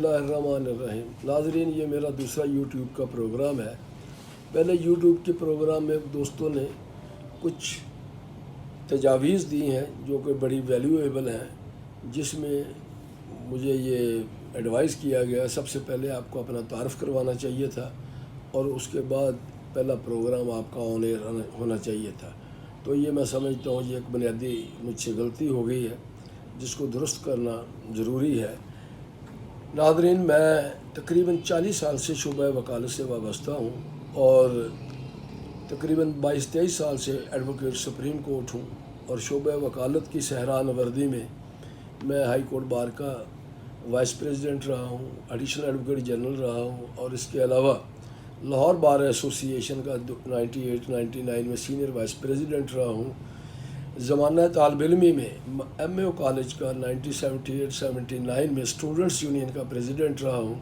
اللہ الرحمن الرحیم ناظرین، یہ میرا دوسرا یوٹیوب کا پروگرام ہے۔ پہلے یوٹیوب کے پروگرام میں دوستوں نے کچھ تجاویز دی ہیں جو کہ بڑی ویلیویبل ہیں، جس میں مجھے یہ ایڈوائز کیا گیا سب سے پہلے آپ کو اپنا تعارف کروانا چاہیے تھا اور اس کے بعد پہلا پروگرام آپ کا آن ایئر ہونا چاہیے تھا۔ تو یہ میں سمجھتا ہوں یہ ایک بنیادی مجھ سے غلطی ہو گئی ہے جس کو درست کرنا ضروری ہے۔ ناظرین، میں تقریباً 40 سال سے شعبہ وکالت سے وابستہ ہوں اور تقریباً 22-23 سال سے ایڈوکیٹ سپریم کورٹ ہوں، اور شعبہ وکالت کی صحرا نوردی میں ہائی کورٹ بار کا وائس پریزیڈنٹ رہا ہوں، ایڈیشنل ایڈوکیٹ جنرل رہا ہوں، اور اس کے علاوہ لاہور بار ایسوسی ایشن کا 98-99 میں سینئر وائس پریزیڈنٹ رہا ہوں۔ زمانہ طالب علمی میں ایم اے او کالج کا 1978-79 میں اسٹوڈنٹس یونین کا پریزیڈنٹ رہا ہوں،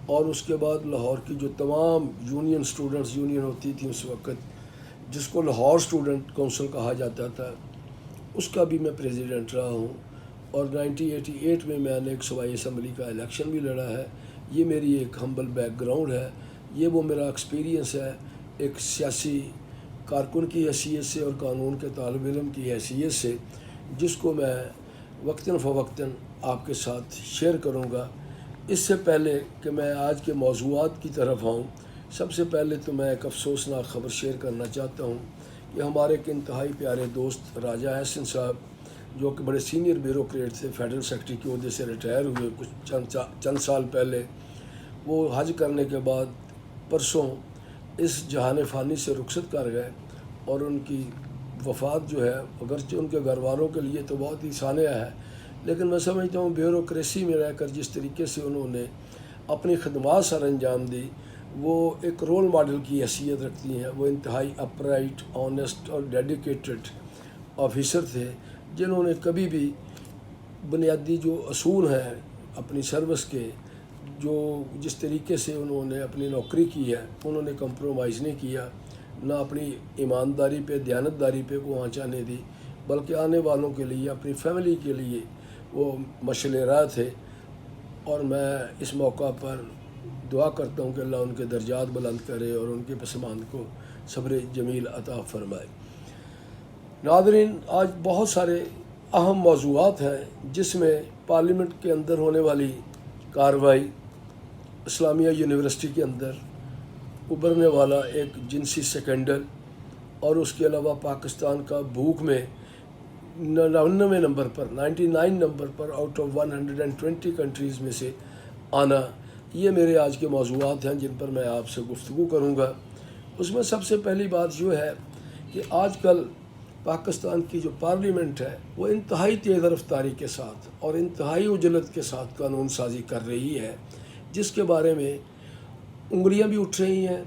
اور اس کے بعد لاہور کی جو تمام یونین اسٹوڈنٹس یونین ہوتی تھی اس وقت، جس کو لاہور اسٹوڈنٹ کونسل کہا جاتا تھا، اس کا بھی میں پریزیڈنٹ رہا ہوں، اور 1988 میں نے ایک صوبائی اسمبلی کا الیکشن بھی لڑا ہے۔ یہ میری ایک ہمبل بیک گراؤنڈ ہے، یہ وہ میرا ایکسپیرینس ہے ایک سیاسی کارکن کی حیثیت سے اور قانون کے طالب علم کی حیثیت سے، جس کو میں وقتاً فوقتاً آپ کے ساتھ شیئر کروں گا۔ اس سے پہلے کہ میں آج کے موضوعات کی طرف آؤں، سب سے پہلے تو میں ایک افسوسناک خبر شیئر کرنا چاہتا ہوں کہ ہمارے ایک انتہائی پیارے دوست راجہ احسن صاحب، جو کہ بڑے سینئر بیوروکریٹ تھے، فیڈرل سیکرٹری کے عہدے سے ریٹائر ہوئے کچھ چند سال پہلے، وہ حج کرنے کے بعد پرسوں اس جہان فانی سے رخصت کر گئے، اور ان کی وفات جو ہے اگرچہ ان کے گھر والوں کے لیے تو بہت ہی سانحہ ہے، لیکن میں سمجھتا ہوں بیوروکریسی میں رہ کر جس طریقے سے انہوں نے اپنی خدمات سر انجام دی، وہ ایک رول ماڈل کی حیثیت رکھتی ہیں۔ وہ انتہائی اپرائٹ، آنیسٹ اور ڈیڈیکیٹڈ آفیسر تھے، جنہوں نے کبھی بھی بنیادی جو اصول ہیں اپنی سروس کے، جس طریقے سے انہوں نے اپنی نوکری کی ہے، انہوں نے کمپرومائز نہیں کیا، نہ اپنی ایمانداری پہ، دیانتداری پہ کو آنچ آنے دی، بلکہ آنے والوں کے لیے، اپنی فیملی کے لیے وہ مشعل راہ تھے۔ اور میں اس موقع پر دعا کرتا ہوں کہ اللہ ان کے درجات بلند کرے اور ان کے پسماند کو صبر جمیل عطا فرمائے۔ ناظرین، آج بہت سارے اہم موضوعات ہیں جس میں پارلیمنٹ کے اندر ہونے والی کارروائی، اسلامیہ یونیورسٹی کے اندر ابھرنے والا ایک جنسی سکینڈل، اور اس کے علاوہ پاکستان کا بھوک میں 99 number per out of 120 countries میں سے آنا، یہ میرے آج کے موضوعات ہیں جن پر میں آپ سے گفتگو کروں گا۔ اس میں سب سے پہلی بات یہ ہے کہ آج کل پاکستان کی جو پارلیمنٹ ہے وہ انتہائی تیز رفتاری کے ساتھ اور انتہائی عجلت کے ساتھ قانون سازی کر رہی ہے، جس کے بارے میں انگلیاں بھی اٹھ رہی ہیں،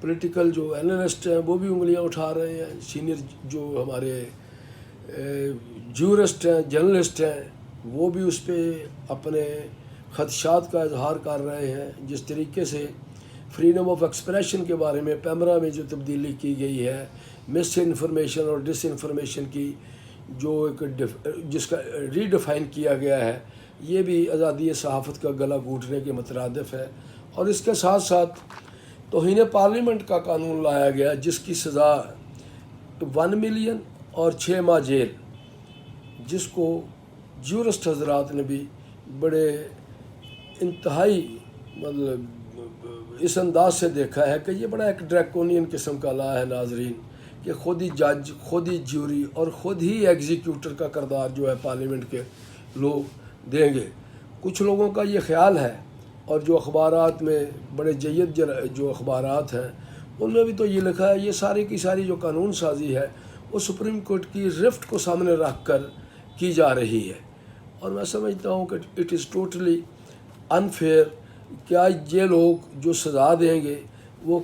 پولیٹیکل جو اینالسٹ ہیں وہ بھی انگلیاں اٹھا رہے ہیں، سینئر جو ہمارے جورسٹ ہیں، جرنلسٹ ہیں، وہ بھی اس پہ اپنے خدشات کا اظہار کر رہے ہیں۔ جس طریقے سے فریڈم آف ایکسپریشن کے بارے میں پیمرا میں جو تبدیلی کی گئی ہے، مس انفارمیشن اور ڈس انفارمیشن کی جو جس کا ری ڈیفائن کیا گیا ہے، یہ بھی آزادی صحافت کا گلا گھونٹنے کے مترادف ہے۔ اور اس کے ساتھ ساتھ توہین پارلیمنٹ کا قانون لایا گیا، جس کی سزا 1 ملین اور 6 ماہ جیل، جس کو جورسٹ حضرات نے بھی بڑے انتہائی اس انداز سے دیکھا ہے کہ یہ بڑا ایک ڈریکونین قسم کا لا ہے ناظرین، کہ خود ہی جج، خود ہی جیوری اور خود ہی ایگزیکیوٹر کا کردار جو ہے پارلیمنٹ کے لوگ دیں گے۔ کچھ لوگوں کا یہ خیال ہے، اور جو اخبارات میں بڑے جید جو اخبارات ہیں ان میں بھی تو یہ لکھا ہے، یہ ساری کی ساری جو قانون سازی ہے وہ سپریم کورٹ کی رفٹ کو سامنے رکھ کر کی جا رہی ہے، اور میں سمجھتا ہوں کہ اٹ از ٹوٹلی انفیئر۔ کیا یہ لوگ جو سزا دیں گے وہ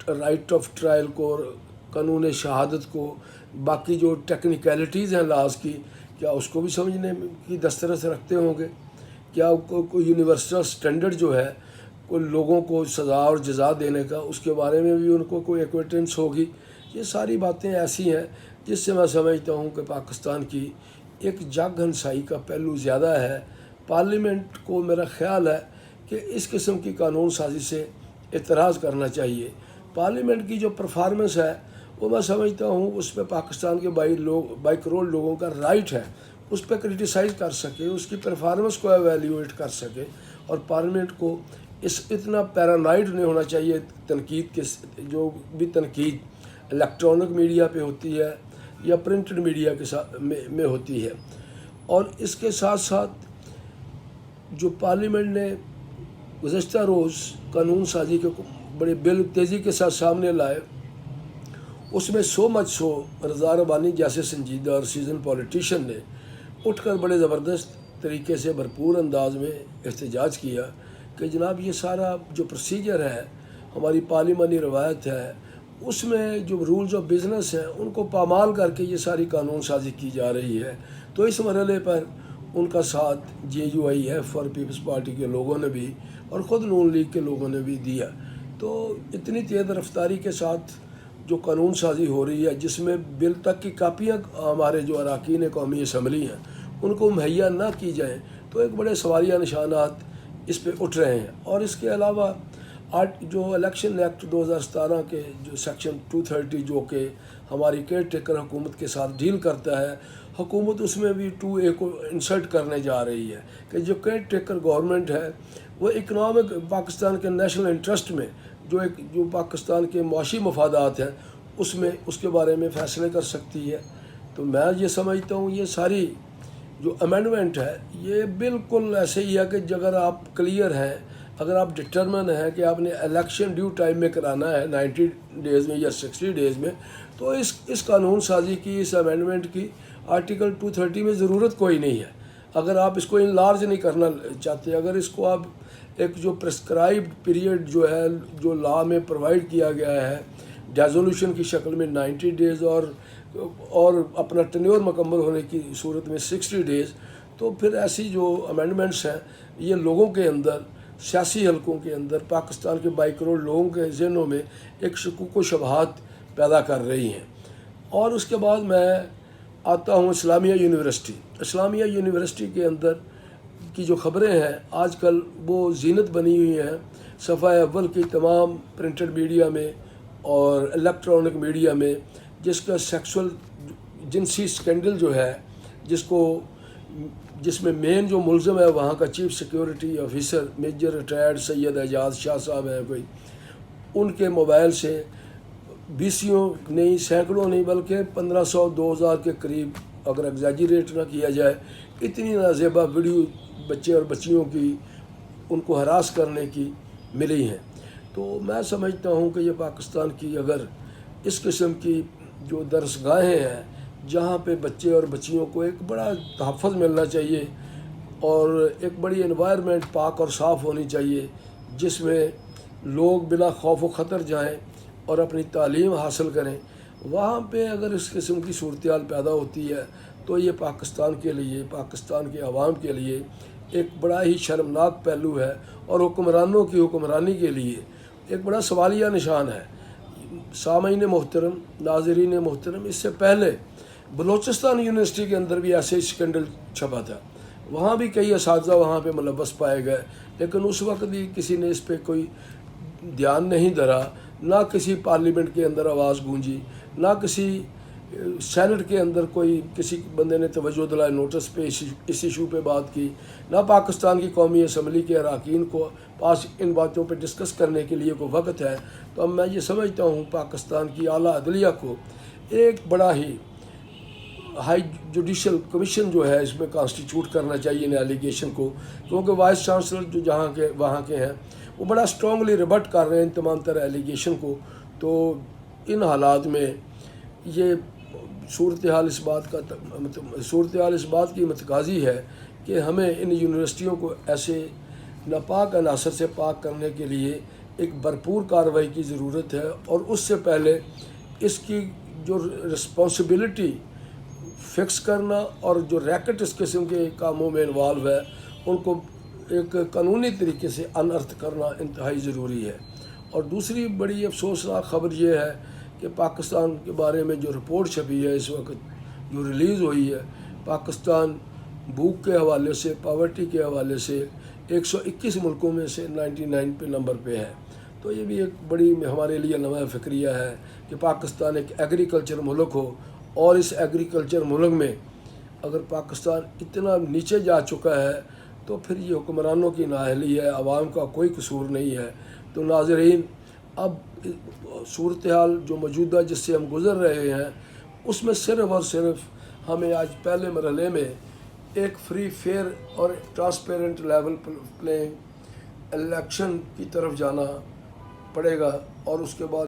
رائٹ آف ٹرائل کو، قانون شہادت کو، باقی جو ٹیکنیکلٹیز ہیں لاز کی، کیا اس کو بھی سمجھنے کی دسترس رکھتے ہوں گے؟ کیا کوئی یونیورسل سٹینڈرڈ جو ہے کوئی لوگوں کو سزا اور جزا دینے کا، اس کے بارے میں بھی ان کو کوئی ایکویٹنس ہوگی؟ یہ ساری باتیں ایسی ہیں جس سے میں سمجھتا ہوں کہ پاکستان کی ایک جگ ہنسائی کا پہلو زیادہ ہے۔ پارلیمنٹ کو میرا خیال ہے کہ اس قسم کی قانون سازی سے اعتراض کرنا چاہیے۔ پارلیمنٹ کی جو پرفارمنس ہے وہ میں سمجھتا ہوں اس پہ پاکستان کے 22 کروڑ لوگوں کا رائٹ ہے اس پہ کرٹیسائز کر سکے، اس کی پرفارمنس کو ایویلیویٹ کر سکے، اور پارلیمنٹ کو اتنا پیرانوائڈ نہیں ہونا چاہیے تنقید کے، جو بھی تنقید الیکٹرانک میڈیا پہ ہوتی ہے یا پرنٹڈ میڈیا کے ساتھ میں ہوتی ہے۔ اور اس کے ساتھ ساتھ جو پارلیمنٹ نے گزشتہ روز قانون سازی کے بڑے بل تیزی کے ساتھ سامنے لائے، اس میں سو رضا ربانی جیسے سنجیدہ اور سیزن پولیٹیشین نے اٹھ کر بڑے زبردست طریقے سے بھرپور انداز میں احتجاج کیا کہ جناب یہ سارا جو پروسیجر ہے، ہماری پارلیمانی روایت ہے، اس میں جو رولز آف بزنس ہیں ان کو پامال کر کے یہ ساری قانون سازی کی جا رہی ہے۔ تو اس مرحلے پر ان کا ساتھ JUIF اور پیپلز پارٹی کے لوگوں نے بھی اور خود نون لیگ کے لوگوں نے بھی دیا۔ تو اتنی تیز رفتاری کے ساتھ جو قانون سازی ہو رہی ہے، جس میں بل تک کی کاپیاں ہمارے جو اراکین قومی اسمبلی ہیں ان کو مہیا نہ کی جائیں، تو ایک بڑے سوالیہ نشانات اس پہ اٹھ رہے ہیں۔ اور اس کے علاوہ جو الیکشن ایکٹ 2017 کے جو سیکشن 230 جو کہ ہماری کیئر ٹیکر حکومت کے ساتھ ڈیل کرتا ہے، حکومت اس میں بھی 2A کو انسرٹ کرنے جا رہی ہے کہ جو کیئر ٹیکر گورنمنٹ ہے وہ اکنامک پاکستان کے نیشنل انٹرسٹ میں جو پاکستان کے معاشی مفادات ہیں اس کے بارے میں فیصلے کر سکتی ہے۔ تو میں یہ سمجھتا ہوں یہ ساری جو امینڈمنٹ ہے یہ بالکل ایسے ہی ہے کہ اگر آپ کلیئر ہیں، اگر آپ ڈٹرمن ہیں کہ آپ نے الیکشن ڈیو ٹائم میں کرانا ہے 90 ڈیز میں یا 60 ڈیز میں، تو اس قانون سازی کی، اس امینڈمنٹ کی آرٹیکل 230 میں ضرورت کوئی نہیں ہے۔ اگر آپ اس کو انلارج نہیں کرنا چاہتے، اگر اس کو آپ ایک جو پرسکرائبڈ پیریڈ جو ہے جو لا میں پرووائڈ کیا گیا ہے ریزولوشن کی شکل میں 90 ڈیز اور اپنا ٹینیور مکمل ہونے کی صورت میں 60 ڈیز، تو پھر ایسی جو امینڈمنٹس ہیں یہ لوگوں کے اندر، سیاسی حلقوں کے اندر، پاکستان کے 22 کروڑ لوگوں کے ذہنوں میں ایک شکوک و شبہات پیدا کر رہی ہیں۔ اور اس کے بعد میں آتا ہوں اسلامیہ یونیورسٹی کے اندر کی جو خبریں ہیں آج کل وہ زینت بنی ہوئی ہیں صفحہ اول کی تمام پرنٹڈ میڈیا میں اور الیکٹرانک میڈیا میں، جس کا سیکسول جنسی سکینڈل جو ہے جس میں مین جو ملزم ہے وہاں کا chief security officer major retired Syed Ijaz Shah صاحب ہیں کوئی، ان کے موبائل سے 20 نہیں، سینکڑوں نہیں بلکہ 1500 2000 کے قریب اگر ایگزیجریٹ نہ کیا جائے اتنی نازیبا ویڈیو بچے اور بچیوں کی ان کو ہراس کرنے کی ملی ہیں۔ تو میں سمجھتا ہوں کہ یہ پاکستان کی اگر اس قسم کی جو درسگاہیں ہیں جہاں پہ بچے اور بچیوں کو ایک بڑا تحفظ ملنا چاہیے اور ایک بڑی انوائرمنٹ پاک اور صاف ہونی چاہیے جس میں لوگ بلا خوف و خطر جائیں اور اپنی تعلیم حاصل کریں، وہاں پہ اگر اس قسم کی صورتحال پیدا ہوتی ہے تو یہ پاکستان کے لیے، پاکستان کے عوام کے لیے ایک بڑا ہی شرمناک پہلو ہے اور حکمرانوں کی حکمرانی کے لیے ایک بڑا سوالیہ نشان ہے۔ سامعین محترم، ناظرین محترم، اس سے پہلے بلوچستان یونیورسٹی کے اندر بھی ایسے ہی سکینڈل چھپا تھا، وہاں بھی کئی اساتذہ وہاں پہ ملوث پائے گئے، لیکن اس وقت بھی کسی نے اس پہ کوئی دھیان نہیں دھرا، نہ کسی پارلیمنٹ کے اندر آواز گونجی، نہ کسی سینٹ کے اندر کوئی کسی بندے نے توجہ دلائے نوٹس پہ اس ایشو پہ بات کی، نہ پاکستان کی قومی اسمبلی کے اراکین کو پاس ان باتوں پہ ڈسکس کرنے کے لیے کوئی وقت ہے۔ تو اب میں یہ سمجھتا ہوں پاکستان کی اعلیٰ عدلیہ کو ایک بڑا ہی ہائی جوڈیشل کمیشن جو ہے اس میں کانسٹیچیوٹ کرنا چاہیے ان ایلیگیشن کو، کیونکہ وائس چانسلر جو وہاں کے ہیں وہ بڑا اسٹرانگلی ریبٹ کر رہے ہیں ان تمام طرح ایلیگیشن کو۔ تو ان حالات میں یہ صورتحال اس بات کی متقاضی ہے کہ ہمیں ان یونیورسٹیوں کو ایسے ناپاک عناصر سے پاک کرنے کے لیے ایک بھرپور کارروائی کی ضرورت ہے، اور اس سے پہلے اس کی جو رسپانسبلٹی فکس کرنا اور جو ریکٹ اس قسم کے کاموں میں انوالو ہے ان کو ایک قانونی طریقے سے انرتھ کرنا انتہائی ضروری ہے۔ اور دوسری بڑی افسوسناک خبر یہ ہے کہ پاکستان کے بارے میں جو رپورٹ چھپی ہے اس وقت جو ریلیز ہوئی ہے، پاکستان بھوک کے حوالے سے، پاورٹی کے حوالے سے 121 ملکوں میں سے 99 پہ نمبر پہ ہے۔ تو یہ بھی ایک بڑی ہمارے لیے نیا فکریہ ہے کہ پاکستان ایک ایگریکلچر ملک ہو، اور اس ایگریکلچر ملک میں اگر پاکستان اتنا نیچے جا چکا ہے تو پھر یہ حکمرانوں کی نااہلی ہے، عوام کا کوئی قصور نہیں ہے۔ تو ناظرین، اب صورتحال جو موجودہ جس سے ہم گزر رہے ہیں اس میں صرف اور صرف ہمیں آج پہلے مرحلے میں ایک فری فیئر اور ٹرانسپیرنٹ لیول پلینگ الیکشن کی طرف جانا پڑے گا، اور اس کے بعد